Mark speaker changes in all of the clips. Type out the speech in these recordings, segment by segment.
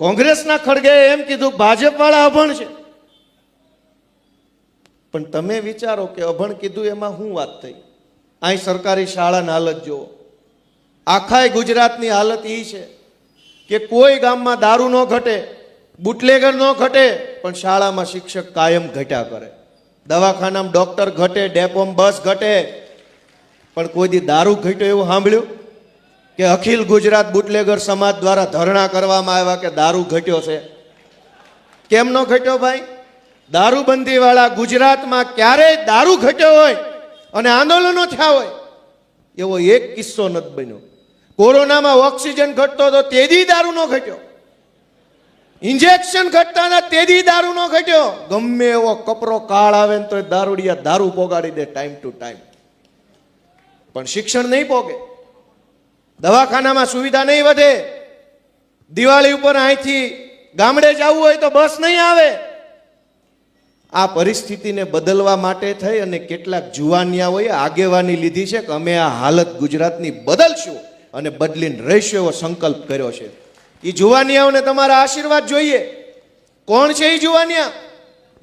Speaker 1: કોંગ્રેસના ખડગે એમ કીધું ભાજપ વાળા અભણ છે, પણ તમે વિચારો કે અભણ કીધું એમાં શું વાત થઈ? અહીં સરકારી શાળાની હાલત જુઓ, આખા ગુજરાતની હાલત એ છે કે કોઈ ગામમાં દારૂ ન ઘટે, બુટલેગર ન ઘટે, પણ શાળામાં શિક્ષક કાયમ ઘટ્યા કરે. દવાખાનામાં ડોક્ટર ઘટે, ડેપોમાં બસ ઘટે, પણ કોઈ દી દારૂ ઘટ્યો એવું સાંભળ્યું? કે અખિલ ગુજરાત બુટલેગર સમાજ દ્વારા ધરણા કરવામાં આવ્યા કે દારૂ ઘટ્યો છે? કેમ ન ઘટ્યો ભાઈ? દારૂબંધી વાળા ગુજરાતમાં ક્યારેય દારૂ ઘટ્યો હોય અને આંદોલનો થયા હોય એવો એક કિસ્સો નથી બન્યો. કોરોનામાં ઓક્સિજન ઘટતો હતો તેથી દારૂ ન ઘટ્યો, ઇન્જેક્શન ઘટતા હતા તેથી દારૂ ન ઘટ્યો. ગમે એવો કપરો કાળ આવે ને તો દારૂડિયા દારૂ પોગાડી દે ટાઈમ ટુ ટાઈમ, પણ શિક્ષણ નહીં પોગે, દવાખાનામાં સુવિધા નહીં વધે, દિવાળી ઉપર અહીંથી ગામડે જવું હોય તો બસ નહીં આવે. આ પરિસ્થિતિને બદલવા માટે થઈ અને કેટલાક જુવાનિયાઓએ આગેવાની લીધી છે કે અમે આ હાલત ગુજરાતની બદલશું અને બદલીને રહીશું એવો સંકલ્પ કર્યો છે. એ જુવાનિયાઓને તમારા આશીર્વાદ જોઈએ. કોણ છે એ જુવાનિયા?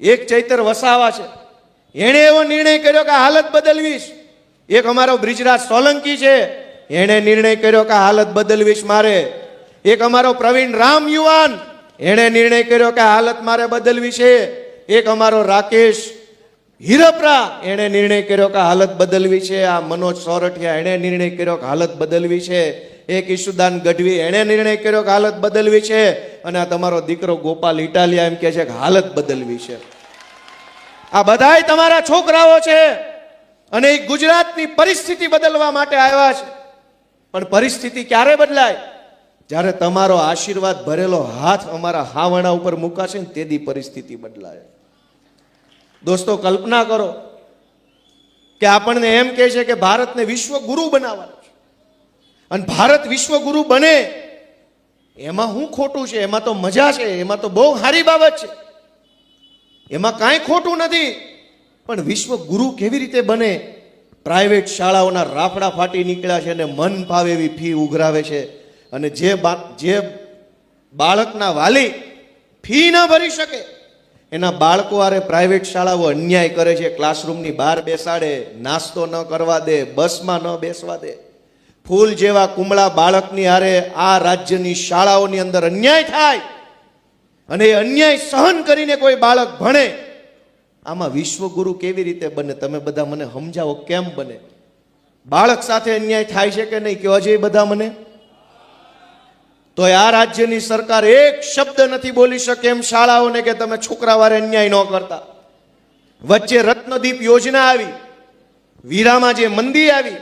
Speaker 1: એક ચૈતર વસાવા છે, એણે એવો નિર્ણય કર્યો કે હાલત બદલવીશ. એક અમારો બ્રિજરાજ સોલંકી છે, એણે નિર્ણય કર્યો કે હાલત બદલવીશ મારે. એક અમારો પ્રવીણ રામ યુવાન, એણે નિર્ણય કર્યો કે હાલત મારે બદલવી છે. એક અમારો રાકેશ હિરપરા, એણે નિર્ણય કર્યો કે હાલત બદલવી છે. આ મનોજ સોરઠિયા, એણે નિર્ણય કર્યો કે હાલત બદલવી છે. એક ઈશુદાન ગઢવી, એણે નિર્ણય કર્યો કે હાલત બદલવી છે. અને આ તમારો દીકરો ગોપાલ ઇટાલિયા એમ કહે છે કે હાલત બદલવી છે. આ બધાય તમારા છોકરાઓ છે અને એ ગુજરાતની પરિસ્થિતિ બદલવા માટે આવ્યા છે. પણ પરિસ્થિતિ ક્યારે બદલાય? જ્યારે તમારો આશીર્વાદ ભરેલો હાથ અમારા હાવણા ઉપર મુકાશે ને તેથી પરિસ્થિતિ બદલાય. દોસ્તો, કલ્પના કરો કે આપણને એમ કહે છે કે ભારતને વિશ્વગુરુ બનાવવાનો છે, અને ભારત વિશ્વગુરુ બને એમાં શું ખોટું છે? એમાં તો મજા છે, એમાં તો બહુ સારી બાબત છે, એમાં કાંઈ ખોટું નથી. પણ વિશ્વગુરુ કેવી રીતે બને? પ્રાઇવેટ શાળાઓના રાફડા ફાટી નીકળ્યા છે અને મન ફાવે એવી ફી ઉઘરાવે છે. અને જે બાળકના વાલી ફી ન ભરી શકે એના બાળકો આરે પ્રાઇવેટ શાળાઓ અન્યાય કરે છે. ક્લાસરૂમની બહાર બેસાડે, નાસ્તો ન કરવા દે, બસમાં ન બેસવા દે. ફૂલ જેવા કુમળા બાળકની આરે આ રાજ્યની શાળાઓની અંદર અન્યાય થાય અને એ અન્યાય સહન કરીને કોઈ બાળક ભણે. આમાં વિશ્વગુરુ કેવી રીતે બને? તમે બધા મને સમજાવો, કેમ બને? બાળક સાથે અન્યાય થાય છે કે નહીં? કયો છે બધા મને? તો આ રાજ્યની સરકાર એક શબ્દ નથી બોલી શકે એમ શાળાઓને કે તમે છોકરાવારે અન્યાય ન કરતા. વચ્ચે રત્નદીપ યોજના આવી, વીરામાં જે મંદી આવી,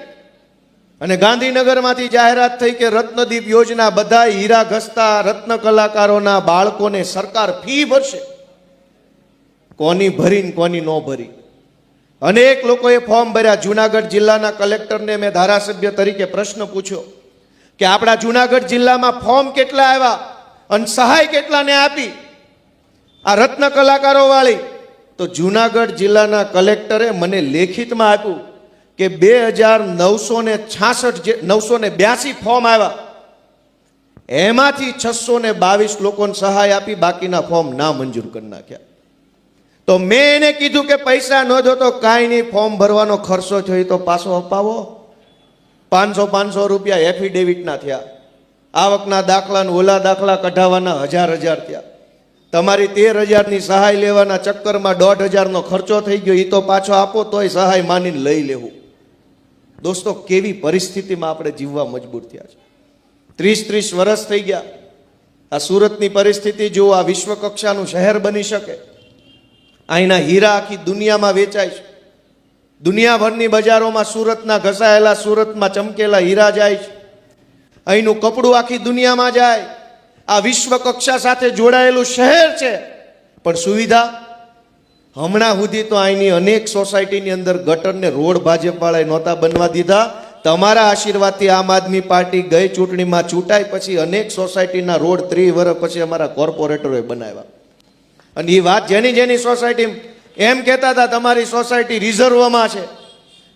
Speaker 1: અને ગાંધીનગરમાંથી જાહેરાત થઈ કે રત્નદીપ યોજના બધા હીરા ઘસતા રત્ન કલાકારોના બાળકોને સરકાર ફી ભરશે. કોની ભરી ને કોની ન ભરી? અનેક લોકોએ ફોર્મ ભર્યા. જુનાગઢ જિલ્લાના કલેક્ટરને મેં ધારાસભ્ય તરીકે પ્રશ્ન પૂછ્યો કે આપણા જુનાગઢ જિલ્લામાં ફોર્મ કેટલા આવ્યા અને સહાય કેટલાને આપી આ રત્ન કલાકારો વાળી? તો જુનાગઢ જિલ્લાના કલેક્ટરે મને લેખિતમાં આપ્યું કે 2986 ફોર્મ આવ્યા, એમાંથી 622 લોકોને સહાય આપી, બાકીના ફોર્મ ના મંજૂર કરી નાખ્યા. તો મેં એને કીધું કે પૈસા ન દો તો કાંઈ નહીં, ફોર્મ ભરવાનો ખર્ચો થયો તો પાછો અપાવો. 500 રૂપિયા એફિડેવિટના થયા, આવકના દાખલા ને ઓલા દાખલા કઢાવવાના 1000 થયા. તમારી 13,000ની સહાય લેવાના ચક્કરમાં 1,500નો ખર્ચો થઈ ગયો. એ તો પાછો આપો તોય સહાય માનીને લઈ લેવું. દોસ્તો, કેવી પરિસ્થિતિમાં આપણે જીવવા મજબૂર થયા છે. 30 વર્ષ થઈ ગયા. આ સુરતની પરિસ્થિતિ જુઓ. આ વિશ્વકક્ષાનું શહેર બની શકે. અહીંના હીરા આખી દુનિયામાં વેચાય છે. દુનિયાભરની બજારોમાં સુરતના ઘસાયેલા, સુરતમાં ચમકેલા હીરા જાય છે. અહીંનું કપડું આખી દુનિયામાં જાય. આ વિશ્વ કક્ષા સાથે જોડાયેલું શહેર છે. પણ સુવિધા હમણાં સુધી તો અહીંની અનેક સોસાયટીની અંદર ગટરને રોડ ભાજપવાળાએ નહોતા બનવા દીધા. તમારા આશીર્વાદથી આમ આદમી પાર્ટી ગઈ ચૂંટણીમાં ચૂંટાઈ પછી અનેક સોસાયટીના રોડ 30 વર્ષ પછી અમારા કોર્પોરેટરોએ બનાવ્યા. અને એ વાત જેની સોસાયટી એમ કહેતા હતા તમારી સોસાયટી રિઝર્વમાં છે,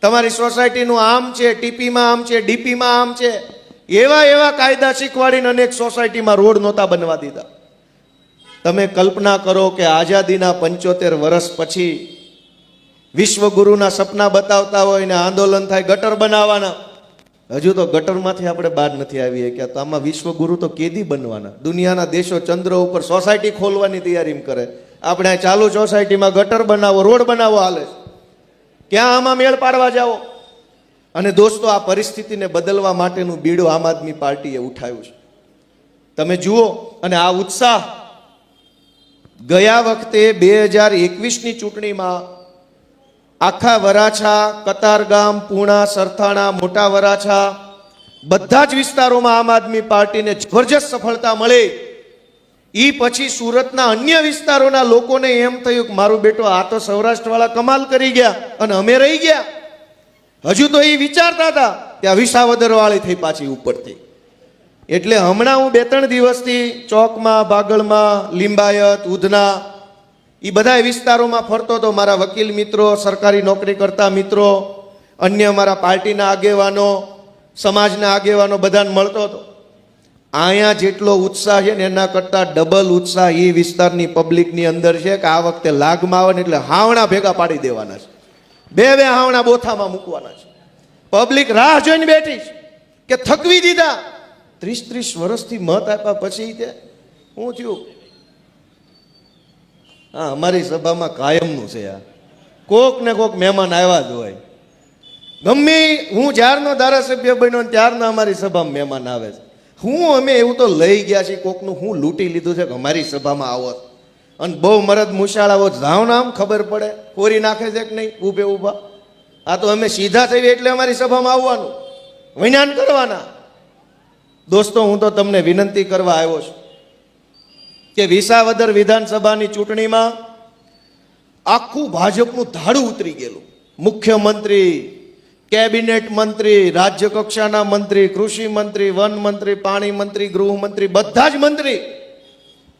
Speaker 1: તમારી સોસાયટીનું આમ છે, ટીપીમાં આમ છે, ડીપીમાં આમ છે. એવા કાયદા શીખવાડીને અનેક સોસાયટીમાં રોડ નહોતા બનવા દીધા. તમે કલ્પના કરો કે આઝાદીના 75 વર્ષ પછી વિશ્વગુરુના સપના બતાવતા હોય ને આંદોલન થાય ગટર બનાવવાના, હજુ તો ગટરમાંથી આપણે બહાર નથી આવીએ કે તો આમાં વિશ્વગુરુ તો કેદી બનવાના? દુનિયાના દેશો ચંદ્ર ઉપર સોસાયટી ખોલવાની તૈયારી કરે, આપણે આ ચાલુ સોસાયટીમાં ગટર બનાવો, રોડ બનાવો હાલે, ક્યાં આમાં મેળ પાડવા જાઓ? અને દોસ્તો, આ પરિસ્થિતિને બદલવા માટેનું બીડું આમ આદમી પાર્ટીએ ઉઠાવ્યું છે. તમે જુઓ, અને આ ઉત્સાહ ગયા વખતે 2021ની ચૂંટણીમાં આખા વરાછા, કતારગામ, પૂણા, સરથાણા, મોટા વરાછા બધા જ વિસ્તારોમાં આમ આદમી પાર્ટીને જબરજસ્ત સફળતા મળી. એ પછી સુરતના અન્ય વિસ્તારોના લોકોને એમ થયું કે મારું બેટો આ તો સૌરાષ્ટ્રવાળા કમાલ કરી ગયા અને અમે રહી ગયા. હજુ તો એ વિચારતા હતા કે આ વિસાવદર વાળી થઈ પાછી ઉપરથી. એટલે હમણાં હું 2-3 દિવસથી ચોકમાં, બાગળમાં, લિંબાયત, ઉધના એ બધા વિસ્તારોમાં ફરતો હતો. મારા વકીલ મિત્રો, સરકારી નોકરી કરતા મિત્રો, અન્ય મારા પાર્ટીના આગેવાનો, સમાજના આગેવાનો બધાને મળતો હતો. અહીંયા જેટલો ઉત્સાહ છે ને એના કરતાં ડબલ ઉત્સાહ એ વિસ્તારની પબ્લિકની અંદર છે કે આ વખતે લાગમાં આવે ને એટલે હાવણા ભેગા પાડી દેવાના છે, 2 હાવણા બોથામાં મૂકવાના છે. પબ્લિક રાહ જોઈને બેઠી છે કે થકવી દીધા. 30 વર્ષથી મત આપ્યા પછી તે શું થયું? હા, અમારી સભામાં કાયમનું છે આ, કોક ને કોક મહેમાન આવ્યા જ હોય. ગમે હું જ્યારનો ધારાસભ્ય બન્યો ત્યારના અમારી સભામાં મહેમાન આવે છે. અમે એવું તો લઈ ગયા છીએ, કોકનું હું લૂંટી લીધું છે કે અમારી સભામાં આવો. અને બહુ મરદ મુશાળાઓ જાઓ ને આમ ખબર પડે કોરી નાખે છે કે નહીં ઊભે ઊભા. આ તો અમે સીધા થઈએ એટલે અમારી સભામાં આવવાનું, વિજ્ઞાન કરવાના. દોસ્તો, હું તો તમને વિનંતી કરવા આવ્યો છું કે વિસાવદર વિધાનસભાની ચૂંટણીમાં આખું ભાજપનું ધાડું ઉતરી ગયેલું. મુખ્યમંત્રી, કેબિનેટ મંત્રી, રાજ્ય કક્ષાના મંત્રી, કૃષિ મંત્રી, વન મંત્રી, પાણી મંત્રી, ગૃહમંત્રી, બધા જ મંત્રી.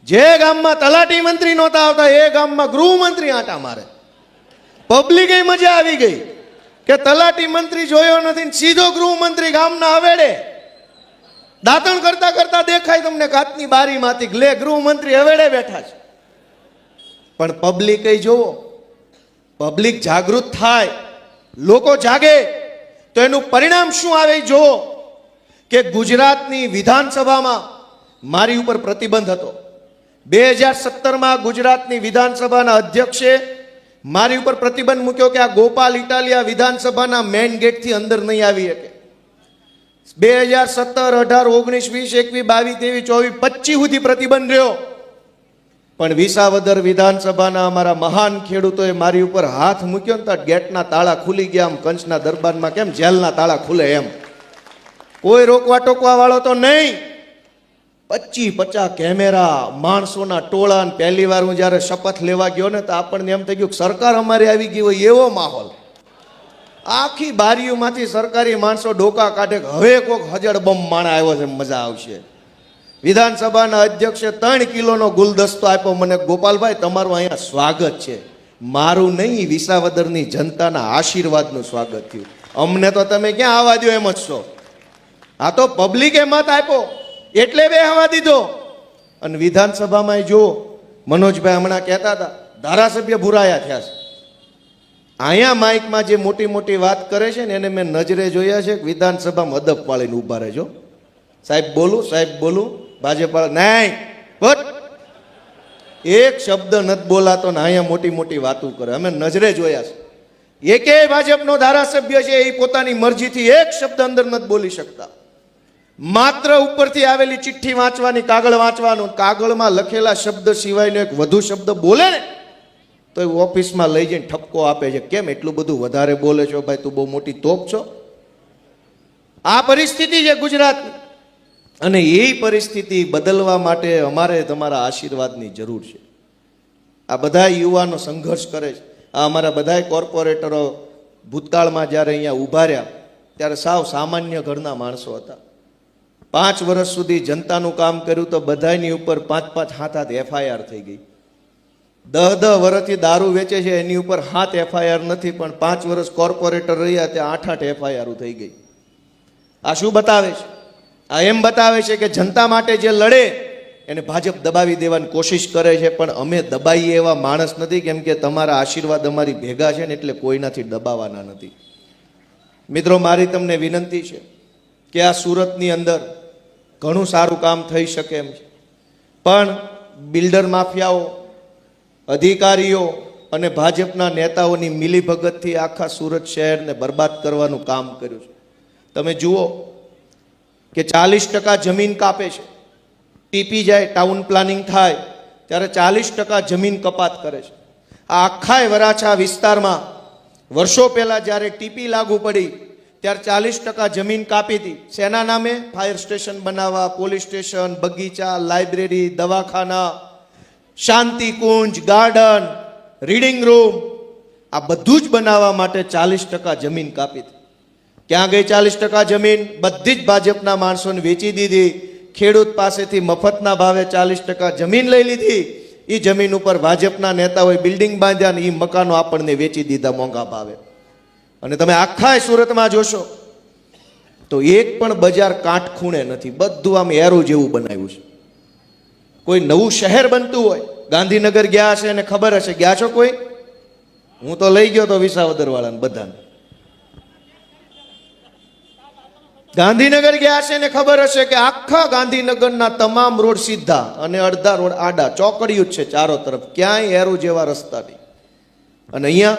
Speaker 1: જે ગામમાં તલાટી મંત્રી નહોતા આવતા એ ગામમાં ગૃહમંત્રી આંટા મારે. પબ્લિકે મજા આવી ગઈ કે તલાટી મંત્રી જોયો નથી, સીધો ગૃહમંત્રી ગામના હવેડે દાંતણ કરતા કરતા દેખાય તમને કાચની બારીમાંથી, લે ગૃહમંત્રી હવેડે બેઠા છે. પણ પબ્લિકે જોવો, પબ્લિક જાગૃત થાય, લોકો જાગે તો એનું પરિણામ શું આવે જુઓ. કે ગુજરાતની વિધાનસભામાં મારી ઉપર પ્રતિબંધ હતો. 2017માં ગુજરાતની વિધાનસભાના અધ્યક્ષે મારી ઉપર પ્રતિબંધ મૂક્યો કે આ ગોપાલ ઇટાલિયા વિધાનસભાના મેઇન ગેટથી અંદર નહીં આવી શકે. 2017, 18, 19, 20, 21, 22, 23, 24, 25 સુધી પ્રતિબંધ રહ્યો. પણ વિસાવદર વિધાનસભાના અમારા મહાન ખેડૂતોએ મારી ઉપર હાથ મૂક્યો ને તો ગેટના તાળા ખુલી ગયા. આમ કંચના દરબારમાં કેમ જેલના તાળા ખુલે એમ. કોઈ રોકવા ટોકવા વાળો તો નહીં. 25-50 કેમેરા, માણસોના ટોળા. પહેલી વાર હું જ્યારે શપથ લેવા ગયો ને તો આપણને એમ થઈ ગયું કે સરકાર અમારી આવી ગઈ હોય એવો માહોલ. આખી બારીઓમાંથી સરકારી માણસો ડોકા કાઢે, હવે કોઈક હજડ બમ માણા આવ્યો છે, મજા આવશે. વિધાનસભાના અધ્યક્ષે 3 કિલોનો ગુલદસ્તો આપ્યો મને, ગોપાલભાઈ તમારું અહીંયા સ્વાગત છે. મારું નહીં, વિસાવદરની જનતાના આશીર્વાદનું સ્વાગત થયું. અમને તો તમે ક્યાં આવવા દો એમ જ છો. આ તો પબ્લિકે મત આપ્યો એટલે બેહવા દીધો. અને વિધાનસભામાં જો મનોજભાઈ હમણાં કહેતા હતા ધારાસભ્ય ભૂરાયા થયા છે. અહીંયા માઇકમાં જે મોટી મોટી વાત કરે છે ને એને મેં નજરે જોયા છે. વિધાનસભામાં અદબ પાળીને ઊભા રહેજો. સાહેબ બોલું, સાહેબ બોલું, ભાજપ નહીં, એક શબ્દ નથી બોલાતો ને અહીંયા મોટી મોટી વાતો કરે. અમે નજરે જોયા છે. એકેય ભાજપનો ધારાસભ્ય છે એ પોતાની મરજીથી એક શબ્દ અંદર નથી બોલી શકતા. માત્ર ઉપરથી આવેલી ચિઠ્ઠી વાંચવાની, કાગળ વાંચવાનું, કાગળમાં લખેલા શબ્દ સિવાયનો એક વધુ શબ્દ બોલે ને તો એ ઓફિસમાં લઈ જઈને ઠપકો આપે છે. કેમ એટલું બધું વધારે બોલે છો ભાઈ, તું બહુ મોટી તોપ છો. આ પરિસ્થિતિ છે ગુજરાતની. અને એ પરિસ્થિતિ બદલવા માટે અમારે તમારા આશીર્વાદની જરૂર છે. આ બધા યુવાનો સંઘર્ષ કરે છે. આ અમારા બધા કોર્પોરેટરો ભૂતકાળમાં જ્યારે અહીંયા ઊભા રહ્યા ત્યારે સાવ સામાન્ય ઘરના માણસો હતા. 5 વર્ષ સુધી જનતાનું કામ કર્યું તો બધાની ઉપર 5-5, 7 એફઆઈઆર થઈ ગઈ. 10 વર્ષથી દારૂ વેચે છે એની ઉપર 7 એફઆઈઆર નથી, પણ 5 વર્ષ કોર્પોરેટર રહ્યા ત્યાં 8-8 એફઆઈઆર થઈ ગઈ. આ શું બતાવે છે? આ એમ બતાવે છે કે જનતા માટે જે લડે એને ભાજપ દબાવી દેવાની કોશિશ કરે છે, પણ અમે દબાઈએ એવા માણસ નથી, કેમ કે તમારા આશીર્વાદ અમારી ભેગા છે ને એટલે કોઈનાથી દબાવવાના નથી. મિત્રો, મારી તમને વિનંતી છે કે આ સુરતની અંદર ઘણું સારું કામ થઈ શકે એમ છે, પણ બિલ્ડર માફિયાઓ, અધિકારીઓ અને ભાજપના નેતાઓની મિલીભગતથી આખા સુરત શહેરને બરબાદ કરવાનું કામ કર્યું છે. તમે જુઓ કે 40% જમીન કાપે છે. ટીપી જાય, ટાઉન પ્લાનિંગ થાય ત્યારે 40% જમીન કપાત કરે છે. આ આખા વરાછા વિસ્તારમાં વર્ષો પહેલા જ્યારે ટીપી લાગુ પડી ત્યારે 40% જમીન કાપી હતી. શેના નામે? ફાયર સ્ટેશન બનાવવા, પોલીસ સ્ટેશન, બગીચા, લાઇબ્રેરી, દવાખાના, શાંતિ કુંજ, ગાર્ડન, રીડિંગ રૂમ, આ બધું જ બનાવવા માટે 40% જમીન કાપી હતી. ક્યાં ગઈ 40% જમીન? બધી જ ભાજપના માણસોને વેચી દીધી. ખેડૂત પાસેથી મફતના ભાવે 40% જમીન લઈ લીધી. એ જમીન ઉપર ભાજપના નેતાઓએ બિલ્ડિંગ બાંધ્યા ને એ મકાનો આપણને વેચી દીધા મોંઘા ભાવે. અને તમે આખા સુરતમાં જોશો તો એક પણ બજાર કાંઠ ખૂણે નથી, બધું આમ એરો જેવું બનાવ્યું છે. કોઈ નવું શહેર બનતું હોય, ગાંધીનગર ગયા હશે અને ખબર હશે, ગયા છો કોઈ? હું તો લઈ ગયો તો વિસાવદર વાળાને બધાને. ગાંધીનગર ગયા હશે ને ખબર હશે કે આખા ગાંધીનગરના તમામ રોડ સીધા અને અડધા રોડ આડા, ચોકડિયું જ છે ચારો તરફ, ક્યાંય એરો જેવા રસ્તા નહીં. અને અહીંયા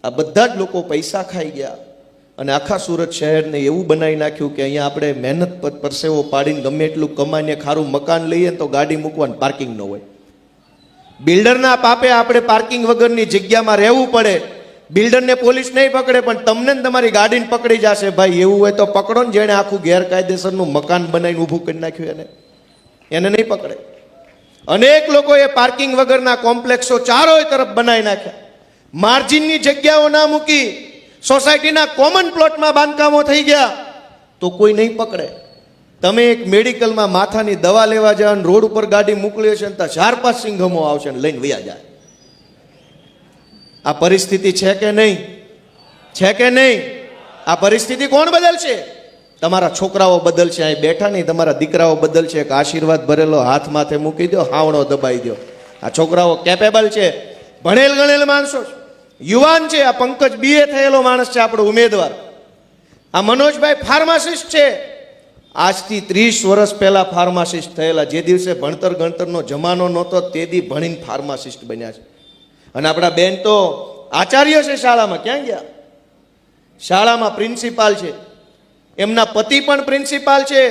Speaker 1: આ બધા જ લોકો પૈસા ખાઈ ગયા અને આખા સુરત શહેરને એવું બનાવી નાખ્યું કે અહીંયા આપણે મહેનત પરસેવો પાડીને ગમે એટલું કમાઈને ખારું મકાન લઈએ તો ગાડી મૂકવાનું પાર્કિંગ ન હોય. બિલ્ડરના પાપે આપણે પાર્કિંગ વગરની જગ્યામાં રહેવું પડે. બિલ્ડરને પોલીસ નહીં પકડે, પણ તમને તમારી ગાડીને પકડી જશે. ભાઈ એવું હોય તો પકડો ને, જેણે આખું ગેરકાયદેસરનું મકાન બનાવીને ઊભું કરી નાખ્યું એને નહીં પકડે. અનેક લોકોએ પાર્કિંગ વગરના કોમ્પ્લેક્સો ચારોય તરફ બનાવી નાખ્યા. માર્જિનની જગ્યાઓ ના મૂકી, સોસાયટીના કોમન પ્લોટમાં બાંધકામો થઈ ગયા તો કોઈ નહીં પકડે. તમે એક મેડિકલમાં માથાની દવા લેવા જાઓ અને રોડ ઉપર ગાડી મોકલી છે તો 4-5 સિંઘમો આવશે ને લઈને વયા જાય. આ પરિસ્થિતિ છે કે નહીં? છે કે નહીં? આ પરિસ્થિતિ કોણ બદલશે? તમારા છોકરાઓ બદલશે. અહીં બેઠા નહીં, તમારા દીકરાઓ બદલશે. એક આશીર્વાદ ભરેલો હાથ માથે મૂકી દો, હાવણો દબાઈ દો. આ છોકરાઓ કેપેબલ છે, ભણેલ ગણેલ માણસો છે, યુવાન છે. આ પંકજ BA થયેલો માણસ છે, આપણો ઉમેદવાર. આ મનોજભાઈ ફાર્માસિસ્ટ છે, આજથી 30 વર્ષ પહેલા ફાર્માસિસ્ટ થયેલા. જે દિવસે ભણતર ગણતરનો જમાનો નહોતો તે દી ભણીને ફાર્માસિસ્ટ બન્યા છે. અને આપણા બેન તો આચાર્ય છે શાળામાં. ક્યાં ગયા? શાળામાં પ્રિન્સિપાલ છે. એમના પતિ પણ પ્રિન્સિપાલ છે.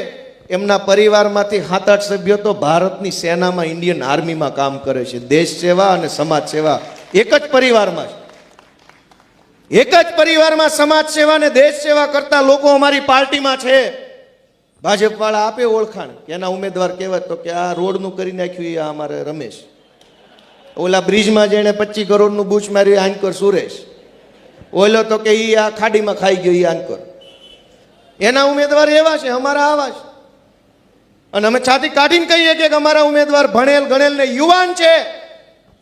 Speaker 1: એમના પરિવારમાંથી 7-8 સભ્યો તો ભારતની સેનામાં, ઇન્ડિયન આર્મીમાં કામ કરે છે. દેશ સેવા અને સમાજ સેવા એક જ પરિવારમાં છે. એક જ પરિવારમાં સમાજ સેવા અને દેશ સેવા કરતા લોકો અમારી પાર્ટીમાં છે. ભાજપ વાળા આપે ઓળખાણ કે એના ઉમેદવાર કહેવાય તો કે આ રોડનું કરી નાખ્યું એ અમારે રમેશ, ઓલા બ્રિજમાં જેને 25 કરોડનું બૂચ માર્યું આંકર સુરેશ, ઓલો તો કે ઈ આ ખાડીમાં ખાઈ ગયો ઈ આંકર. એના ઉમેદવાર એવા છે, અમારા આવા છે. અને અમે છાતી કાઢીને કહીએ કે અમારા ઉમેદવાર ભણેલ ગણેલ ને યુવાન છે.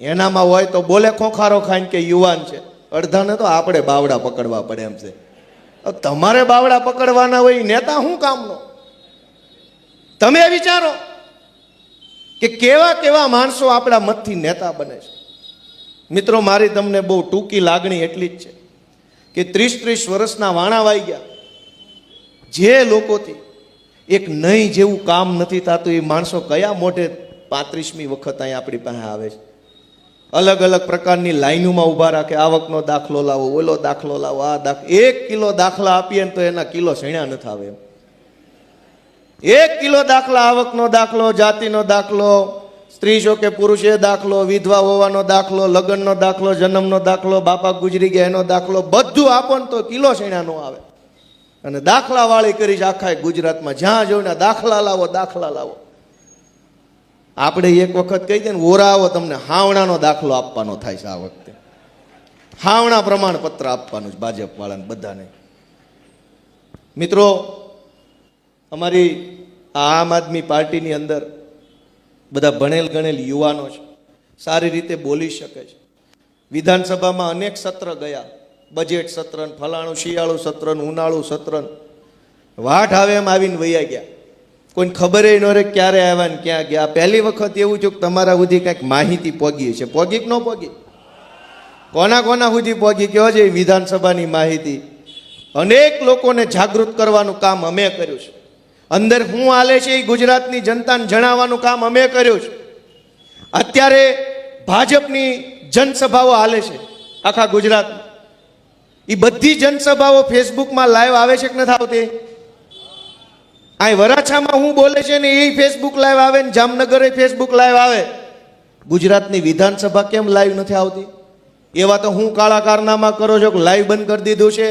Speaker 1: એનામાં હોય તો બોલે ખોખારો ખાઈને કે યુવાન છે. અડધાને તો આપણે બાવડા પકડવા પડે એમ છે. તમારે બાવડા પકડવાના હોય નેતા શું કામનો? તમે વિચારો કે કેવા કેવા માણસો આપણા મતથી નેતા બને છે. મિત્રો, મારી તમને બહુ ટૂંકી લાગણી એટલી જ છે કે 30-30 વર્ષના વાણા વાઈ ગયા. જે લોકોથી એક નહીં જેવું કામ નથી થતું એ માણસો કયા મોઢે 35મી વખત અહીં આપણી પાસે આવે છે. અલગ અલગ પ્રકારની લાઈનોમાં ઊભા રાખે. આવકનો દાખલો લાવો, ઓલો દાખલો લાવો, આ દાખલો. 1 કિલો દાખલા આપીએ ને તો એના કિલો સણ્યા નથી આવે. 1 કિલો દાખલા, આવકનો દાખલો, જાતિનો દાખલો, સ્ત્રી છો કે પુરુષ એ દાખલો, વિધવા હોવાનો દાખલો, લગ્નનો દાખલો, જન્મનો દાખલો, બાપા ગુજરી ગયા એનો દાખલો, બધું આપો ને તો કિલો સણ્યા નો આવે. અને દાખલા વાળી કરી છે આખા ગુજરાતમાં. જ્યાં જોઈને દાખલા લાવો, દાખલા લાવો. આપણે એક વખત કહી દે ને ઓરા આવો, તમને હાવણાનો દાખલો આપવાનો થાય છે. આ વખતે હાવણા પ્રમાણપત્ર આપવાનું છે ભાજપ વાળાને બધાને. મિત્રો, અમારી આમ આદમી પાર્ટીની અંદર બધા ભણેલ ગણેલ યુવાનો છે, સારી રીતે બોલી શકે છે. વિધાનસભામાં અનેક સત્ર ગયા, બજેટ સત્ર, ફલાણું શિયાળુ સત્ર, ઉનાળુ સત્ર, વાટ આવે એમ આવીને વૈયા ગયા. કોઈને ખબર ન રહે ક્યારે આવ્યા ને ક્યાં ગયા. પહેલી વખત એવું થયું કે તમારા સુધી કંઈક માહિતી પહોંચી છે. પહોંચી કે ન પહોંચી? કોના કોના સુધી પહોંચી કયો છે? વિધાનસભાની માહિતી અનેક લોકોને જાગૃત કરવાનું કામ અમે કર્યું છે. અંદર શું હાલે છે એ ગુજરાતની જનતાને જણાવવાનું કામ અમે કર્યું છે. અત્યારે ભાજપની જનસભાઓ હાલે છે આખા ગુજરાતમાં. એ બધી જનસભાઓ ફેસબુકમાં લાઈવ આવે છે કે નથી આવતી? આ વરાછામાં હું બોલે છે ને એ ફેસબુક લાઈવ આવે ને જામનગરે ફેસબુક લાઈવ આવે. ગુજરાતની વિધાનસભા કેમ લાઈવ નથી આવતી? એવા તો હું કાળા કારનામા કરો છો કે લાઈવ બંધ કરી દીધું છે.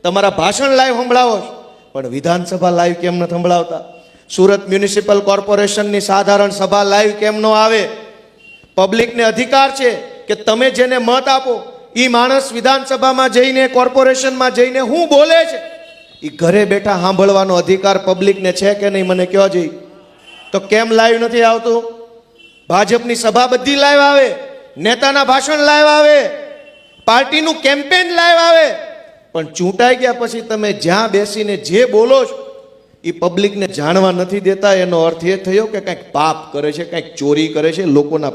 Speaker 1: તમારા ભાષણ લાઈવ સંભળાવો છો પણ વિધાનસભા લાઈવ કેમ નથી સંભળાવતા? સુરત મ્યુનિસિપલ કોર્પોરેશનની સાધારણ સભા લાઈવ કેમ ન આવે? પબ્લિકને અધિકાર છે કે તમે જેને મત આપો એ માણસ વિધાનસભામાં જઈને કોર્પોરેશનમાં જઈને હું બોલે છે એ ઘરે બેઠા સાંભળવાનો અધિકાર પબ્લિકને છે કે નહીં? મને કહો જઈ. તો કેમ લાઈવ નથી આવતું? ભાજપની સભા બધી લાઈવ આવે, નેતાના ભાષણ લાઈવ આવે, પાર્ટીનું કેમ્પેન લાઈવ આવે, પણ ચૂંટાઈ ગયા પછી તમે જ્યાં બેસીને જે બોલો છો એ પબ્લિકને જાણવા નથી દેતા. એનો અર્થ એ થયો કે કંઈક પાપ કરે છે, કંઈક ચોરી કરે છે, લોકોના